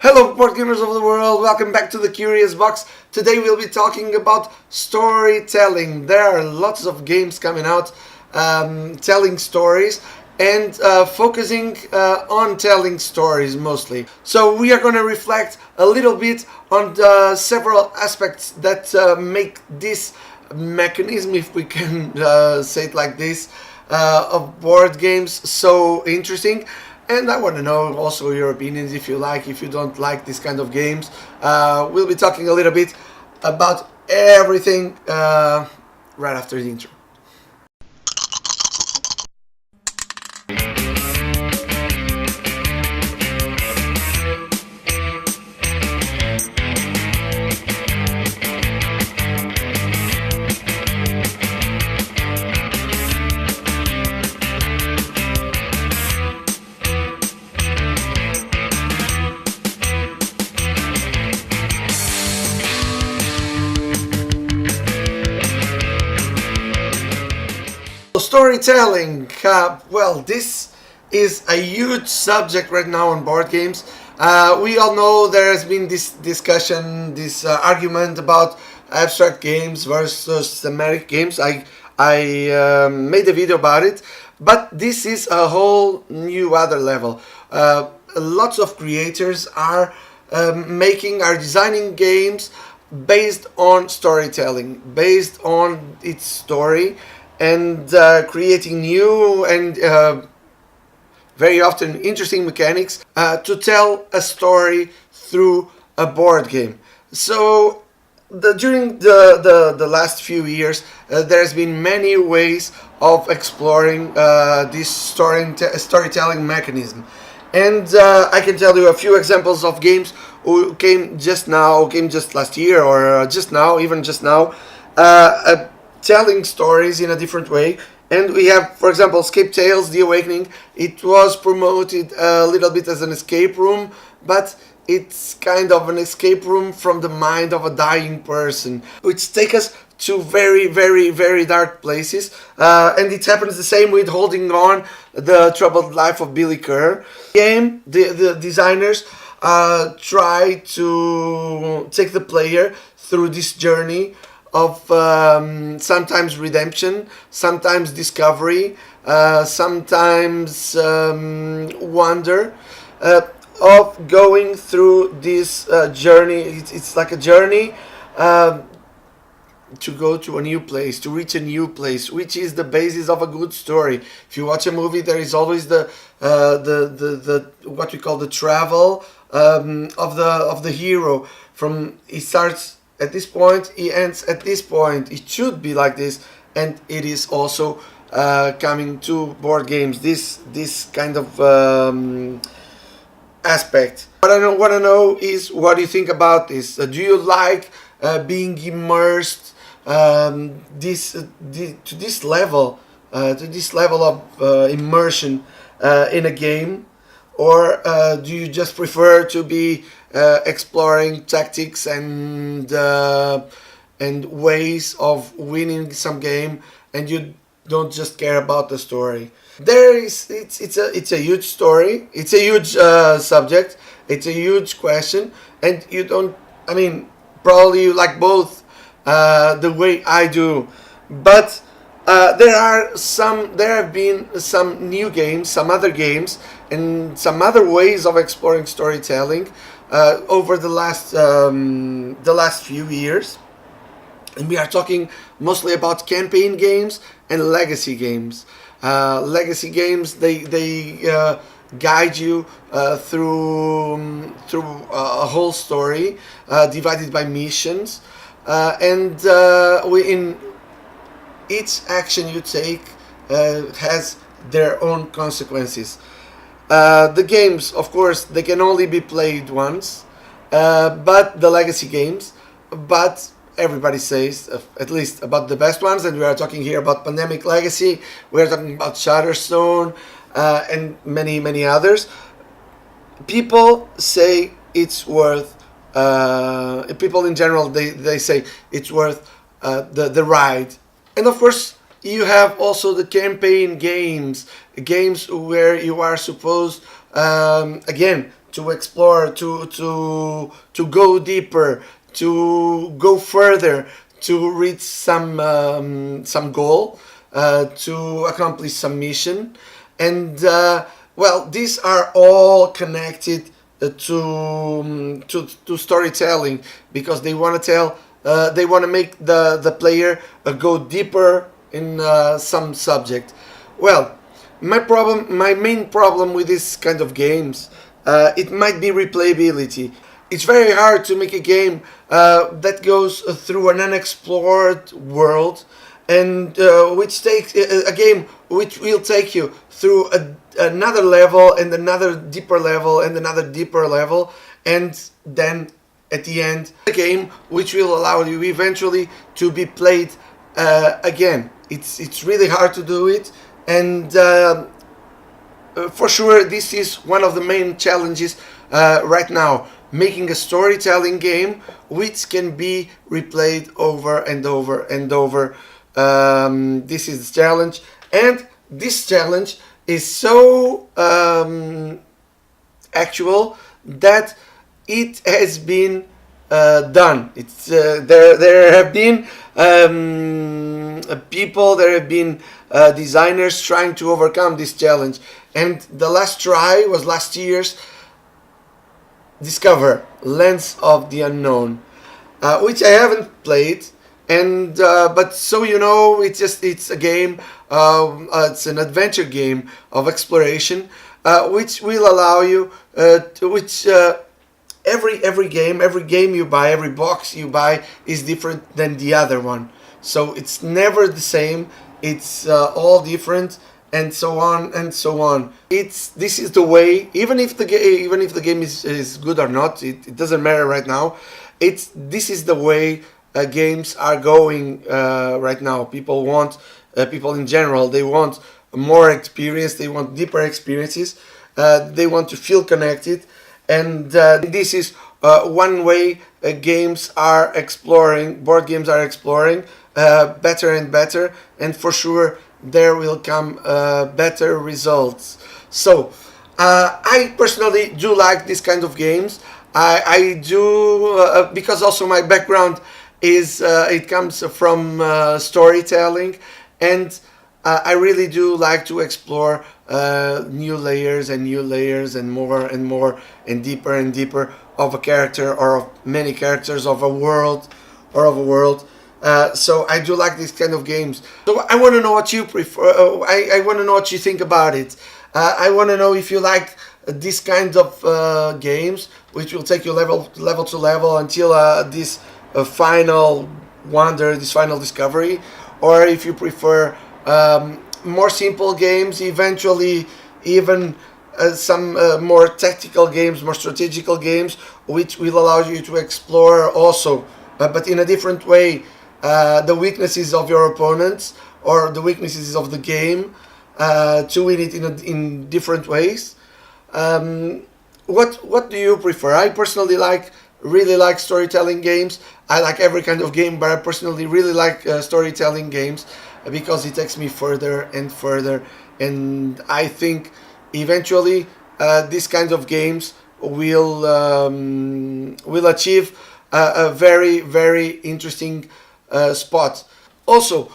Hello board gamers of the world, welcome back to the Curious Box. Today we'll be talking about storytelling. There are lots of games coming out telling stories and focusing on telling stories mostly. So we are going to reflect a little bit on the several aspects that make this mechanism, if we can say it like this, of board games so interesting. And I want to know also your opinions, if you like, if you don't like this kind of games. We'll be talking a little bit about everything right after the intro. Storytelling. Well, this is a huge subject right now on board games. We all know there has been this discussion, this argument about abstract games versus thematic games. I made a video about it, but this is a whole new other level. Lots of creators are designing games based on storytelling, based on its story, and creating new and very often interesting mechanics to tell a story through a board game. So during the last few years, there's been many ways of exploring this storytelling mechanism. And I can tell you a few examples of games who came just last year, or just now, telling stories in a different way. And we have, for example, Escape Tales: The Awakening. It was promoted a little bit as an escape room, but it's kind of an escape room from the mind of a dying person, which takes us to very, very, very dark places. And it happens the same with Holding On, The Troubled Life of Billy Kerr. The designers try to take the player through this journey of sometimes redemption, sometimes discovery, sometimes wonder, of going through this journey. It's like a journey to go to a new place, to reach a new place, which is the basis of a good story. If you watch a movie, there is always the what we call the travel of the hero. From he starts at this point, he ends at this point. It should be like this, and it is also coming to board games. This kind of aspect. What I want to know is, what do you think about this? Do you like being immersed to this level of immersion in a game, or do you just prefer to be exploring tactics and ways of winning some game, and you don't just care about the story? It's a huge story. It's a huge subject. It's a huge question, and you don't. I mean, probably you like both the way I do, but there have been some new games, some other games, and some other ways of exploring storytelling over the last few years. And we are talking mostly about campaign games and legacy games. Legacy games, they guide you through a whole story divided by missions, and in each action you take has their own consequences. The games, of course, they can only be played once, but the legacy games, but everybody says, at least about the best ones, and we are talking here about Pandemic Legacy, we are talking about Shatterstone, and many, many others. People say it's worth, people in general, they say it's worth the ride. And of course, you have also the campaign games where you are supposed, again, to explore, to go deeper, to go further, to reach some goal, to accomplish some mission, and well, these are all connected to storytelling, because they want to tell, they want to make the player go deeper in some subject. Well, my main problem with this kind of games, it might be replayability. It's very hard to make a game that goes through an unexplored world, and which takes a game which will take you through another level and another deeper level and another deeper level, and then at the end a game which will allow you eventually to be played again. It's really hard to do it, and for sure this is one of the main challenges right now, making a storytelling game which can be replayed over and over and over. This is the challenge, and this challenge is so actual that it has been done. It's there have been people, there have been designers trying to overcome this challenge, and the last try was last year's Discover Lands of the Unknown, which I haven't played, and but so you know, it's a game, it's an adventure game of exploration, which will allow you to which every game you buy, every box you buy is different than the other one, so it's never the same. It's all different, and so on and so on. This is the way. Even if the game is good or not, it doesn't matter right now. This is the way games are going right now. People want, people in general, they want more experience. They want deeper experiences. They want to feel connected, and this is one way games are exploring. Board games are exploring better and better, and for sure there will come better results. So I personally do like this kind of games. I do because also my background is it comes from storytelling, and I really do like to explore new layers and new layers and more and deeper of a character, or of many characters, of a world, so I do like these kind of games. So I want to know what you prefer. I want to know what you think about it. I want to know if you like this kind of games, which will take you level to level until this final wonder, this final discovery, or if you prefer more simple games, eventually even some more tactical games, more strategical games, which will allow you to explore also, but in a different way, the weaknesses of your opponents or the weaknesses of the game, to win it in different ways. What do you prefer? I personally really like storytelling games. I like every kind of game, but I personally really like storytelling games because it takes me further and further, and I think eventually these kinds of games will achieve a very interesting spot. Also,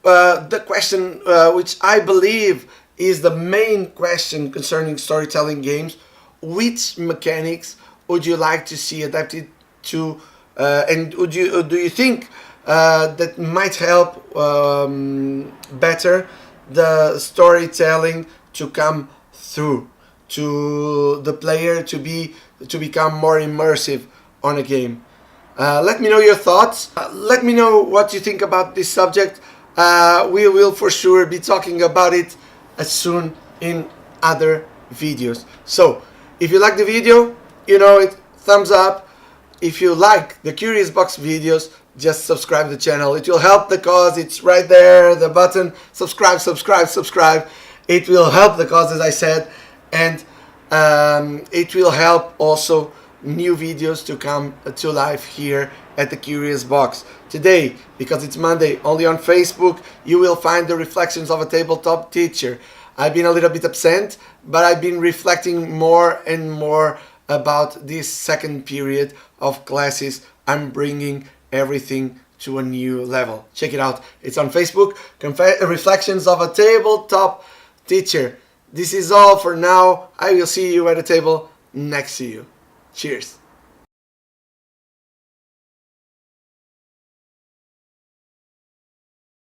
the question which I believe is the main question concerning storytelling games: which mechanics would you like to see adapted to, and do you think that might help better the storytelling to come through, to the player to become more immersive on a game? Let me know your thoughts. Let me know what you think about this subject. We will for sure be talking about it as soon in other videos. So, if you like the video, you know it, thumbs up. If you like the Curious Box videos, just subscribe to the channel. It will help the cause. It's right there, the button, subscribe. It will help the cause, as I said, and it will help also new videos to come to life here at the Curious Box. Today, because it's Monday, only on Facebook you will find the reflections of a tabletop teacher. I've been a little bit absent, but I've been reflecting more and more about this second period of classes. I'm bringing everything to a new level. Check it out. It's on Facebook. Reflections of a Tabletop Teacher. This is all for now. I will see you at the table next to you. Cheers.